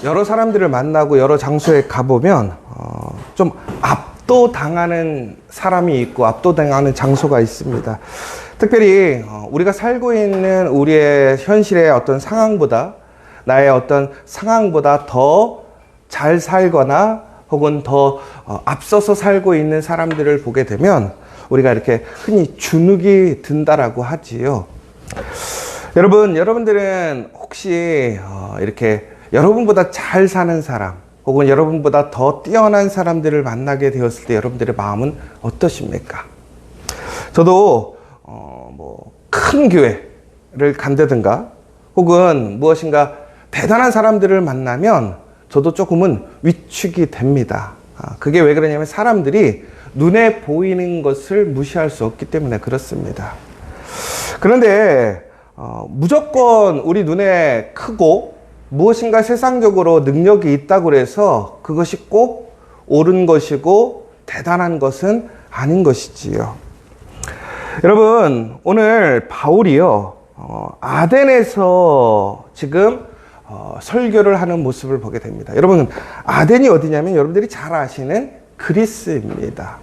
여러 사람들을 만나고 여러 장소에 가보면 좀 압도당하는 사람이 있고 압도당하는 장소가 있습니다. 특별히 우리가 살고 있는 우리의 현실의 어떤 상황보다 나의 어떤 상황보다 더 잘 살거나 혹은 더 앞서서 살고 있는 사람들을 보게 되면 우리가 이렇게 흔히 주눅이 든다라고 하지요. 여러분들은 혹시 이렇게 여러분보다 잘 사는 사람 혹은 여러분보다 더 뛰어난 사람들을 만나게 되었을 때 여러분들의 마음은 어떠십니까? 저도 큰 교회를 간다든가 혹은 무엇인가 대단한 사람들을 만나면 저도 조금은 위축이 됩니다. 그게 왜 그러냐면 사람들이 눈에 보이는 것을 무시할 수 없기 때문에 그렇습니다. 그런데 무조건 우리 눈에 크고 무엇인가 세상적으로 능력이 있다고 해서 그것이 꼭 옳은 것이고 대단한 것은 아닌 것이지요. 여러분, 오늘 바울이요, 아덴에서 지금 설교를 하는 모습을 보게 됩니다. 여러분, 아덴이 어디냐면 여러분들이 잘 아시는 그리스입니다.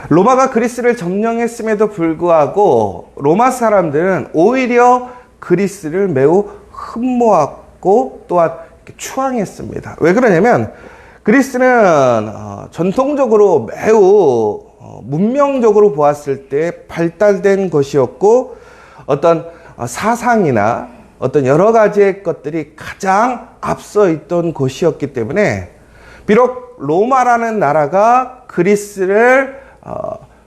로마가 그리스를 점령했음에도 불구하고 로마 사람들은 오히려 그리스를 매우 흠모하고 또한 추앙했습니다. 왜 그러냐면 그리스는 전통적으로 매우 문명적으로 보았을 때 발달된 것이었고 어떤 사상이나 어떤 여러 가지의 것들이 가장 앞서 있던 곳이었기 때문에 비록 로마라는 나라가 그리스를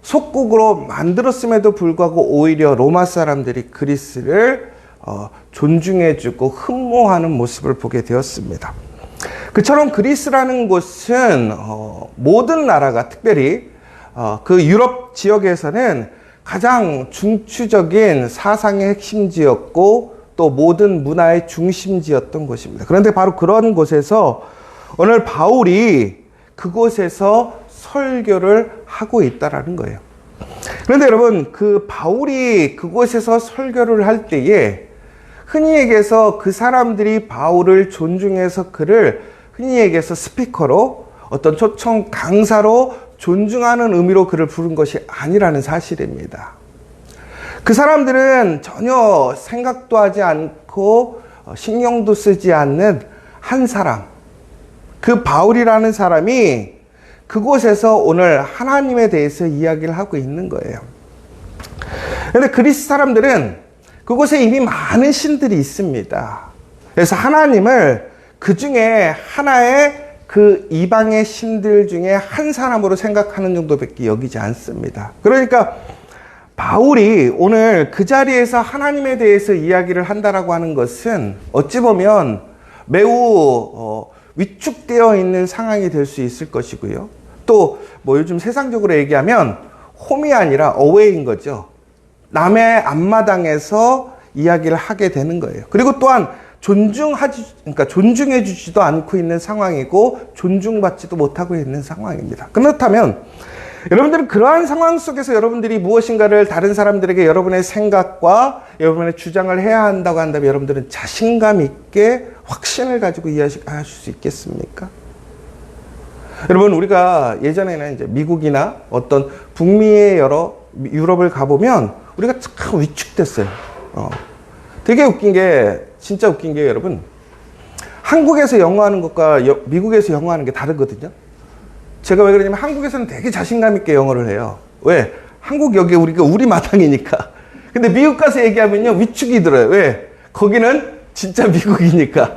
속국으로 만들었음에도 불구하고 오히려 로마 사람들이 그리스를 존중해주고 흠모하는 모습을 보게 되었습니다. 그처럼 그리스라는 곳은 모든 나라가 특별히 그 유럽 지역에서는 가장 중추적인 사상의 핵심지였고 또 모든 문화의 중심지였던 곳입니다. 그런데 바로 그런 곳에서 오늘 바울이 그곳에서 설교를 하고 있다라는 거예요. 그런데 여러분, 그 바울이 그곳에서 설교를 할 때에 흔히 얘기해서 그 사람들이 바울을 존중해서 그를 흔히 얘기해서 스피커로 어떤 초청 강사로 존중하는 의미로 그를 부른 것이 아니라는 사실입니다. 그 사람들은 전혀 생각도 하지 않고 신경도 쓰지 않는 한 사람, 그 바울이라는 사람이 그곳에서 오늘 하나님에 대해서 이야기를 하고 있는 거예요. 그런데 그리스 사람들은 그곳에 이미 많은 신들이 있습니다. 그래서 하나님을 그 중에 하나의 그 이방의 신들 중에 한 사람으로 생각하는 정도밖에 여기지 않습니다. 그러니까 바울이 오늘 그 자리에서 하나님에 대해서 이야기를 한다라고 하는 것은 어찌 보면 매우 위축되어 있는 상황이 될 수 있을 것이고요. 또 요즘 세상적으로 얘기하면 홈이 아니라 어웨이인 거죠. 남의 앞마당에서 이야기를 하게 되는 거예요. 그리고 또한 존중해 주지도 않고 있는 상황이고 존중받지도 못하고 있는 상황입니다. 그렇다면 여러분들은 그러한 상황 속에서 여러분들이 무엇인가를 다른 사람들에게 여러분의 생각과 여러분의 주장을 해야 한다고 한다면 여러분들은 자신감 있게 확신을 가지고 이해하실 수 있겠습니까? 여러분, 우리가 예전에는 이제 미국이나 어떤 북미의 여러 유럽을 가보면 우리가 참 위축됐어요. 되게 진짜 웃긴 게 여러분, 한국에서 영어하는 것과 미국에서 영어하는 게 다르거든요. 제가 왜 그러냐면 한국에서는 되게 자신감 있게 영어를 해요. 왜? 한국 여기 우리가 우리 마당이니까. 근데 미국 가서 얘기하면요 위축이 들어요. 왜? 거기는 진짜 미국이니까.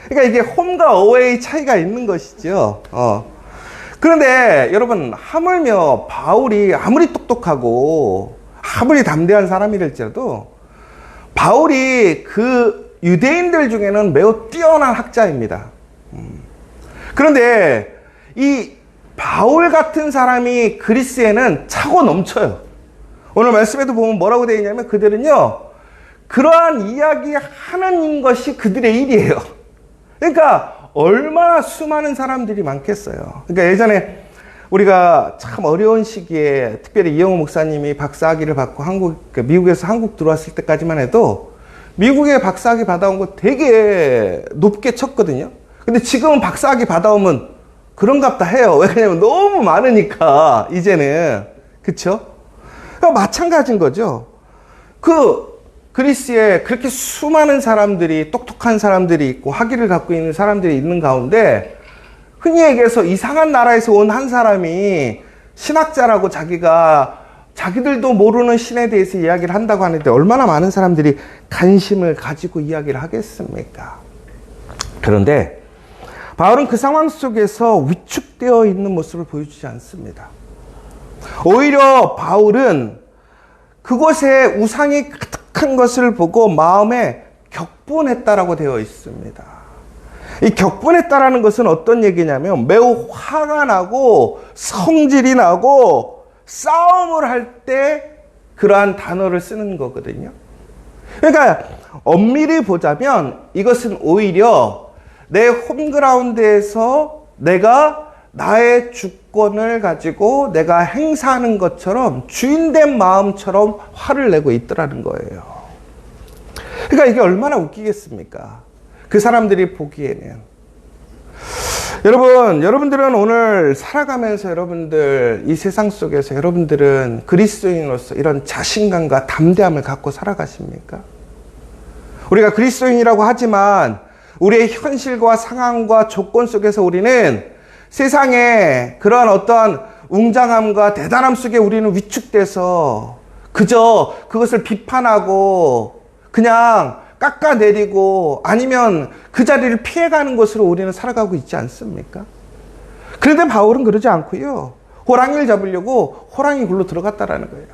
그러니까 이게 홈과 어웨이 차이가 있는 것이죠. 그런데 여러분, 하물며 바울이 아무리 똑똑하고 아무리 담대한 사람이랄지라도 바울이 그 유대인들 중에는 매우 뛰어난 학자입니다. 그런데 이 바울 같은 사람이 그리스에는 차고 넘쳐요. 오늘 말씀에도 보면 뭐라고 되어 있냐면 그들은요, 그러한 이야기 하는 것이 그들의 일이에요. 그러니까 얼마나 수많은 사람들이 많겠어요. 그러니까 예전에 우리가 참 어려운 시기에 특별히 이영호 목사님이 박사학위를 받고 미국에서 한국 들어왔을 때까지만 해도 미국에 박사학위 받아온 거 되게 높게 쳤거든요. 근데 지금은 박사학위 받아오면 그런갑다 해요. 왜냐면 너무 많으니까, 이제는. 그쵸? 그러니까 마찬가지인 거죠. 그리스에 그렇게 수많은 사람들이, 똑똑한 사람들이 있고, 학위를 갖고 있는 사람들이 있는 가운데, 흔히 얘기해서 이상한 나라에서 온 한 사람이 신학자라고 자기들도 모르는 신에 대해서 이야기를 한다고 하는데 얼마나 많은 사람들이 관심을 가지고 이야기를 하겠습니까? 그런데 바울은 그 상황 속에서 위축되어 있는 모습을 보여주지 않습니다. 오히려 바울은 그곳에 우상이 가득한 것을 보고 마음에 격분했다라고 되어 있습니다. 이 격분했다라는 것은 어떤 얘기냐면 매우 화가 나고 성질이 나고 싸움을 할 때 그러한 단어를 쓰는 거거든요. 그러니까 엄밀히 보자면 이것은 오히려 내 홈그라운드에서 내가 나의 주권을 가지고 내가 행사하는 것처럼 주인된 마음처럼 화를 내고 있더라는 거예요. 그러니까 이게 얼마나 웃기겠습니까? 그 사람들이 보기에는. 여러분들은 오늘 살아가면서 여러분들 이 세상 속에서 여러분들은 그리스도인으로서 이런 자신감과 담대함을 갖고 살아가십니까? 우리가 그리스도인이라고 하지만 우리의 현실과 상황과 조건 속에서 우리는 세상에 그런 어떤 웅장함과 대단함 속에 우리는 위축돼서 그저 그것을 비판하고 그냥 깎아내리고 아니면 그 자리를 피해가는 것으로 우리는 살아가고 있지 않습니까? 그런데 바울은 그러지 않고요. 호랑이를 잡으려고 호랑이 굴로 들어갔다라는 거예요.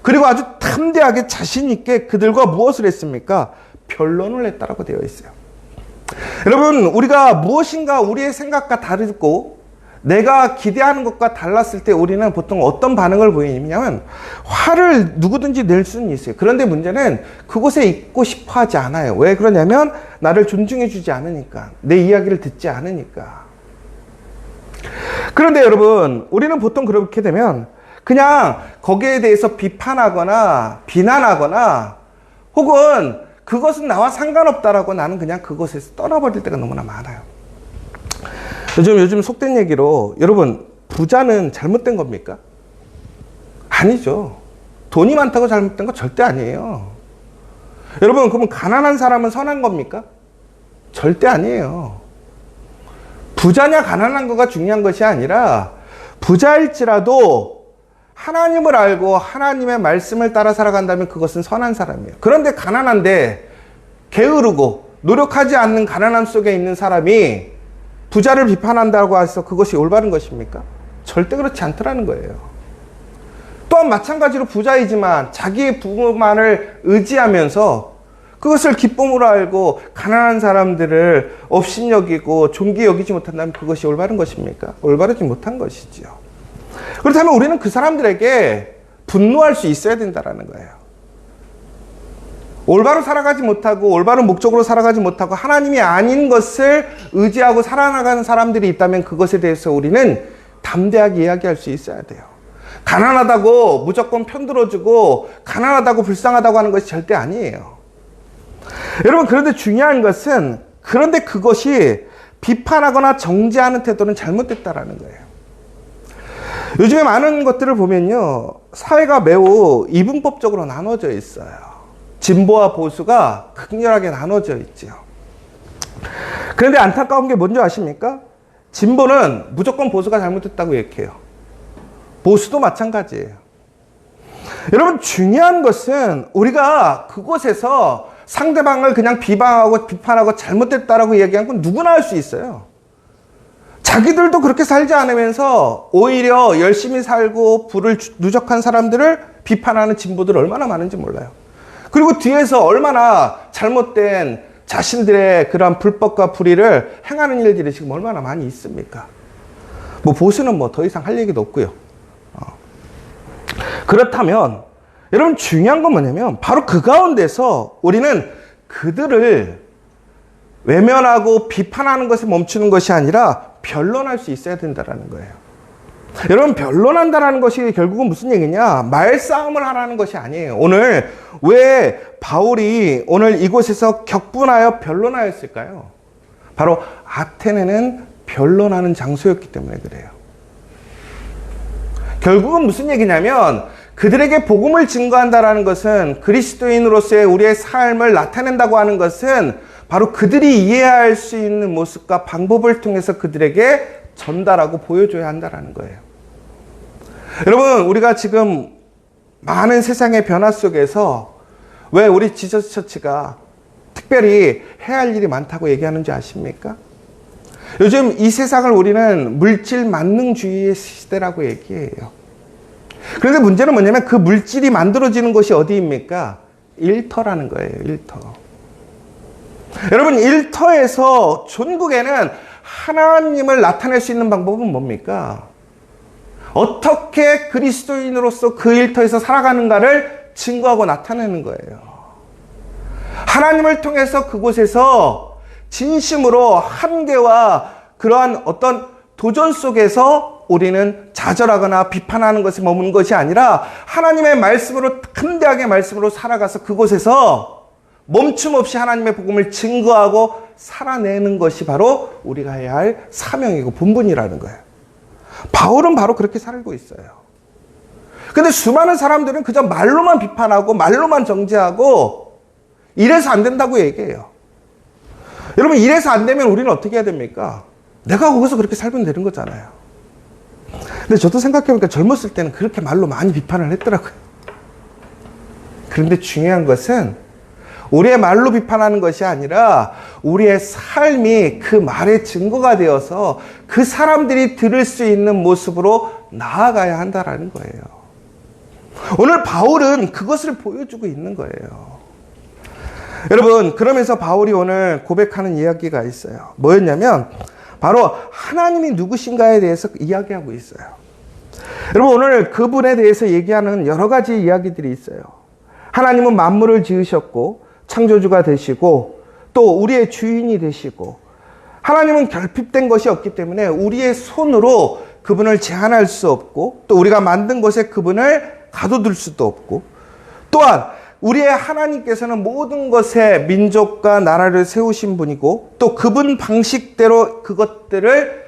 그리고 아주 담대하게 자신 있게 그들과 무엇을 했습니까? 변론을 했다라고 되어 있어요. 여러분, 우리가 무엇인가 우리의 생각과 다르고 내가 기대하는 것과 달랐을 때 우리는 보통 어떤 반응을 보이냐면 화를 누구든지 낼 수는 있어요. 그런데 문제는 그곳에 있고 싶어 하지 않아요. 왜 그러냐면 나를 존중해 주지 않으니까, 내 이야기를 듣지 않으니까. 그런데 여러분, 우리는 보통 그렇게 되면 그냥 거기에 대해서 비판하거나 비난하거나 혹은 그것은 나와 상관없다라고 나는 그냥 그곳에서 떠나버릴 때가 너무나 많아요. 요즘 속된 얘기로 여러분, 부자는 잘못된 겁니까? 아니죠. 돈이 많다고 잘못된 거 절대 아니에요. 여러분, 그러면 가난한 사람은 선한 겁니까? 절대 아니에요. 부자냐 가난한 거가 중요한 것이 아니라 부자일지라도 하나님을 알고 하나님의 말씀을 따라 살아간다면 그것은 선한 사람이에요. 그런데 가난한데 게으르고 노력하지 않는 가난함 속에 있는 사람이 부자를 비판한다고 해서 그것이 올바른 것입니까? 절대 그렇지 않더라는 거예요. 또한 마찬가지로 부자이지만 자기의 부만을 의지하면서 그것을 기쁨으로 알고 가난한 사람들을 업신여기고 존귀 여기지 못한다면 그것이 올바른 것입니까? 올바르지 못한 것이죠. 그렇다면 우리는 그 사람들에게 분노할 수 있어야 된다는 거예요. 올바로 살아가지 못하고 올바른 목적으로 살아가지 못하고 하나님이 아닌 것을 의지하고 살아나가는 사람들이 있다면 그것에 대해서 우리는 담대하게 이야기할 수 있어야 돼요. 가난하다고 무조건 편들어주고 가난하다고 불쌍하다고 하는 것이 절대 아니에요. 여러분, 그런데 중요한 것은 그런데 그것이 비판하거나 정죄하는 태도는 잘못됐다라는 거예요. 요즘에 많은 것들을 보면요, 사회가 매우 이분법적으로 나눠져 있어요. 진보와 보수가 극렬하게 나눠져 있죠. 그런데 안타까운 게 뭔지 아십니까? 진보는 무조건 보수가 잘못했다고 얘기해요. 보수도 마찬가지예요. 여러분, 중요한 것은 우리가 그곳에서 상대방을 그냥 비방하고 비판하고 잘못됐다라고 얘기한 건 누구나 할 수 있어요. 자기들도 그렇게 살지 않으면서 오히려 열심히 살고 부를 누적한 사람들을 비판하는 진보들 얼마나 많은지 몰라요. 그리고 뒤에서 얼마나 잘못된 자신들의 그러한 불법과 불의를 행하는 일들이 지금 얼마나 많이 있습니까? 뭐 보수는 뭐 더 이상 할 얘기도 없고요. 그렇다면 여러분, 중요한 건 뭐냐면 바로 그 가운데서 우리는 그들을 외면하고 비판하는 것에 멈추는 것이 아니라 변론할 수 있어야 된다는 거예요. 여러분, 변론한다는 것이 결국은 무슨 얘기냐? 말싸움을 하라는 것이 아니에요. 오늘 왜 바울이 오늘 이곳에서 격분하여 변론하였을까요? 바로 아테네는 변론하는 장소였기 때문에 그래요. 결국은 무슨 얘기냐면 그들에게 복음을 증거한다라는 것은, 그리스도인으로서의 우리의 삶을 나타낸다고 하는 것은 바로 그들이 이해할 수 있는 모습과 방법을 통해서 그들에게 전달하고 보여줘야 한다는 거예요. 여러분, 우리가 지금 많은 세상의 변화 속에서 왜 우리 지저스 처치가 특별히 해야 할 일이 많다고 얘기하는지 아십니까? 요즘 이 세상을 우리는 물질 만능주의의 시대라고 얘기해요. 그런데 문제는 뭐냐면 그 물질이 만들어지는 곳이 어디입니까? 일터라는 거예요. 일터. 여러분, 일터에서 전국에는 하나님을 나타낼 수 있는 방법은 뭡니까? 어떻게 그리스도인으로서 그 일터에서 살아가는가를 증거하고 나타내는 거예요. 하나님을 통해서 그곳에서 진심으로 한계와 그러한 어떤 도전 속에서 우리는 좌절하거나 비판하는 것에 머무는 것이 아니라 하나님의 말씀으로, 담대하게 말씀으로 살아가서 그곳에서 멈춤 없이 하나님의 복음을 증거하고 살아내는 것이 바로 우리가 해야 할 사명이고 본분이라는 거예요. 바울은 바로 그렇게 살고 있어요. 근데 수많은 사람들은 그저 말로만 비판하고 말로만 정죄하고 이래서 안 된다고 얘기해요. 여러분, 이래서 안 되면 우리는 어떻게 해야 됩니까? 내가 거기서 그렇게 살면 되는 거잖아요. 근데 저도 생각해보니까 젊었을 때는 그렇게 말로 많이 비판을 했더라고요. 그런데 중요한 것은 우리의 말로 비판하는 것이 아니라 우리의 삶이 그 말의 증거가 되어서 그 사람들이 들을 수 있는 모습으로 나아가야 한다는 거예요. 오늘 바울은 그것을 보여주고 있는 거예요. 여러분, 그러면서 바울이 오늘 고백하는 이야기가 있어요. 뭐였냐면 바로 하나님이 누구신가에 대해서 이야기하고 있어요. 여러분, 오늘 그분에 대해서 얘기하는 여러 가지 이야기들이 있어요. 하나님은 만물을 지으셨고 창조주가 되시고 또 우리의 주인이 되시고, 하나님은 결핍된 것이 없기 때문에 우리의 손으로 그분을 제한할 수 없고, 또 우리가 만든 것에 그분을 가둬둘 수도 없고, 또한 우리의 하나님께서는 모든 것에 민족과 나라를 세우신 분이고 또 그분 방식대로 그것들을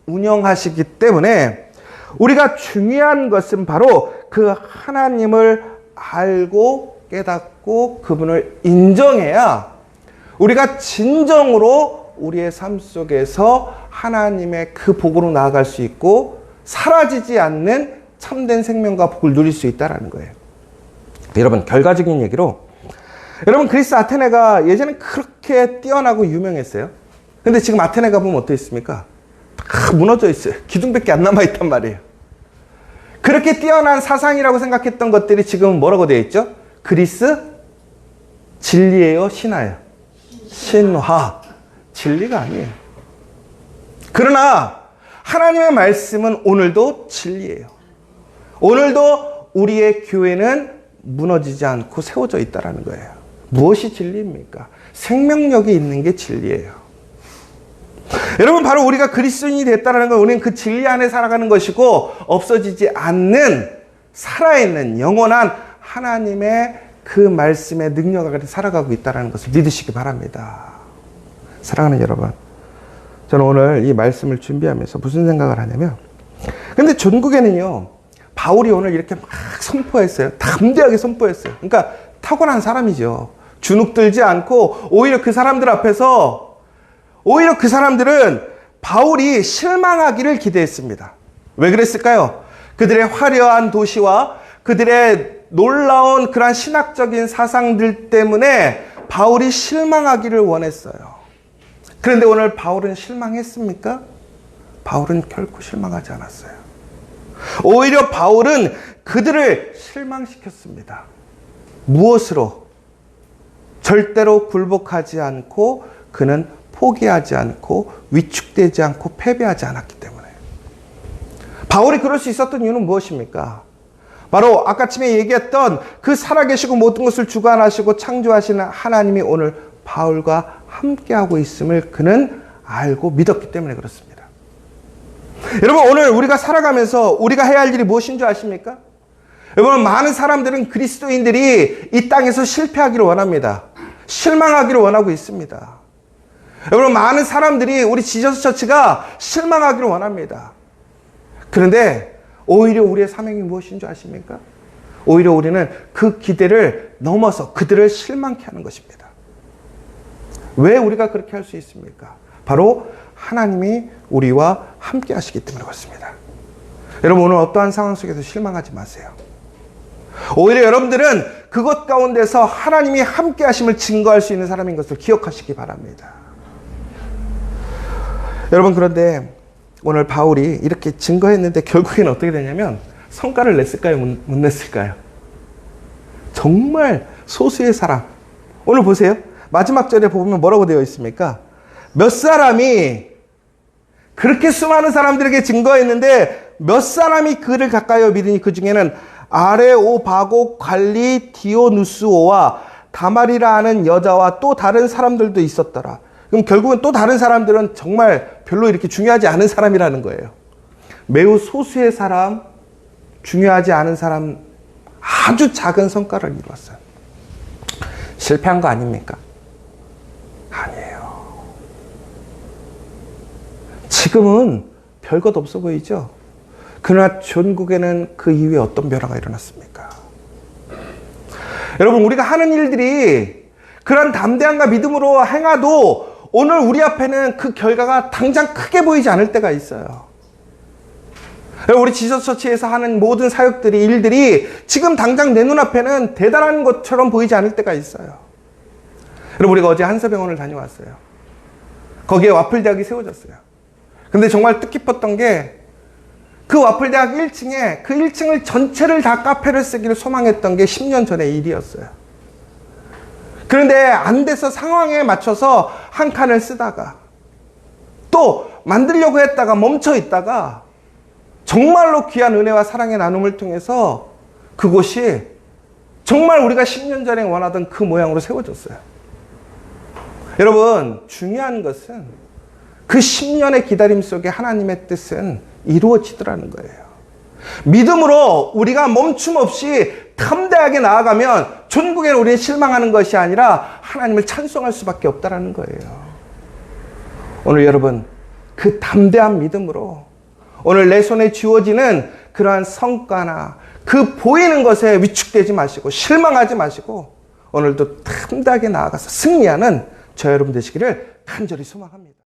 운영하시기 때문에 우리가 중요한 것은 바로 그 하나님을 알고 깨닫고 그분을 인정해야 우리가 진정으로 우리의 삶 속에서 하나님의 그 복으로 나아갈 수 있고 사라지지 않는 참된 생명과 복을 누릴 수 있다는 거예요. 여러분, 결과적인 얘기로, 여러분, 그리스 아테네가 예전에 그렇게 뛰어나고 유명했어요. 근데 지금 아테네 가보면 어떻게 있습니까? 다 무너져 있어요. 기둥밖에 안 남아있단 말이에요. 그렇게 뛰어난 사상이라고 생각했던 것들이 지금 뭐라고 되어 있죠? 그리스 진리예요, 신화예요? 신화. 진리가 아니에요. 그러나 하나님의 말씀은 오늘도 진리예요. 오늘도 우리의 교회는 무너지지 않고 세워져 있다는 거예요. 무엇이 진리입니까? 생명력이 있는 게 진리예요. 여러분, 바로 우리가 그리스도인이 됐다는 건 우리는 그 진리 안에 살아가는 것이고 없어지지 않는 살아있는 영원한 하나님의 그 말씀의 능력 아래 살아가고 있다는 것을 믿으시기 바랍니다. 사랑하는 여러분, 저는 오늘 이 말씀을 준비하면서 무슨 생각을 하냐면, 근데 전국에는요, 바울이 오늘 이렇게 막 선포했어요. 담대하게 선포했어요. 그러니까 타고난 사람이죠. 주눅 들지 않고 오히려 그 사람들 앞에서, 오히려 그 사람들은 바울이 실망하기를 기대했습니다. 왜 그랬을까요? 그들의 화려한 도시와 그들의 놀라운 그런 신학적인 사상들 때문에 바울이 실망하기를 원했어요. 그런데 오늘 바울은 실망했습니까? 바울은 결코 실망하지 않았어요. 오히려 바울은 그들을 실망시켰습니다. 무엇으로? 절대로 굴복하지 않고 그는 포기하지 않고 위축되지 않고 패배하지 않았기 때문에. 바울이 그럴 수 있었던 이유는 무엇입니까? 바로 아까쯤에 얘기했던 그 살아계시고 모든 것을 주관하시고 창조하시는 하나님이 오늘 바울과 함께하고 있음을 그는 알고 믿었기 때문에 그렇습니다. 여러분, 오늘 우리가 살아가면서 우리가 해야 할 일이 무엇인 줄 아십니까? 여러분, 많은 사람들은 그리스도인들이 이 땅에서 실패하기를 원합니다. 실망하기를 원하고 있습니다. 여러분, 많은 사람들이 우리 지저스 처치가 실망하기를 원합니다. 그런데 오히려 우리의 사명이 무엇인 줄 아십니까? 오히려 우리는 그 기대를 넘어서 그들을 실망케 하는 것입니다. 왜 우리가 그렇게 할 수 있습니까? 바로 하나님이 우리와 함께 하시기 때문에 그렇습니다. 여러분, 오늘 어떠한 상황 속에서 실망하지 마세요. 오히려 여러분들은 그것 가운데서 하나님이 함께 하심을 증거할 수 있는 사람인 것을 기억하시기 바랍니다. 여러분, 그런데 오늘 바울이 이렇게 증거했는데 결국에는 어떻게 되냐면 성과를 냈을까요? 못 냈을까요? 정말 소수의 사람. 오늘 보세요. 마지막 절에 보면 뭐라고 되어 있습니까? 몇 사람이 그렇게 수많은 사람들에게 증거했는데 몇 사람이 그를 가까이 믿으니 그 중에는 아레오바고 관리 디오누스오와 다말이라 하는 여자와 또 다른 사람들도 있었더라. 그럼 결국은 또 다른 사람들은 정말 별로 이렇게 중요하지 않은 사람이라는 거예요. 매우 소수의 사람, 중요하지 않은 사람, 아주 작은 성과를 이루었어요. 실패한 거 아닙니까? 아니에요. 지금은 별것 없어 보이죠? 그러나 전국에는 그 이후에 어떤 변화가 일어났습니까? 여러분, 우리가 하는 일들이 그런 담대함과 믿음으로 행해도 오늘 우리 앞에는 그 결과가 당장 크게 보이지 않을 때가 있어요. 우리 지저스 처치에서 하는 모든 사역들이, 일들이 지금 당장 내 눈앞에는 대단한 것처럼 보이지 않을 때가 있어요. 여러분, 우리가 어제 한서병원을 다녀왔어요. 거기에 와플대학이 세워졌어요. 근데 정말 뜻깊었던 게 그 와플대학 1층에 그 1층을 전체를 다 카페를 쓰기를 소망했던 게 10년 전의 일이었어요. 그런데 안 돼서 상황에 맞춰서 한 칸을 쓰다가 또 만들려고 했다가 멈춰 있다가 정말로 귀한 은혜와 사랑의 나눔을 통해서 그곳이 정말 우리가 10년 전에 원하던 그 모양으로 세워졌어요. 여러분, 중요한 것은 그 10년의 기다림 속에 하나님의 뜻은 이루어지더라는 거예요. 믿음으로 우리가 멈춤 없이 탐대하게 나아가면 전국에 우리는 실망하는 것이 아니라 하나님을 찬송할 수밖에 없다라는 거예요. 오늘 여러분, 그 담대한 믿음으로 오늘 내 손에 쥐어지는 그러한 성과나 그 보이는 것에 위축되지 마시고 실망하지 마시고 오늘도 탐대하게 나아가서 승리하는 저 여러분 되시기를 간절히 소망합니다.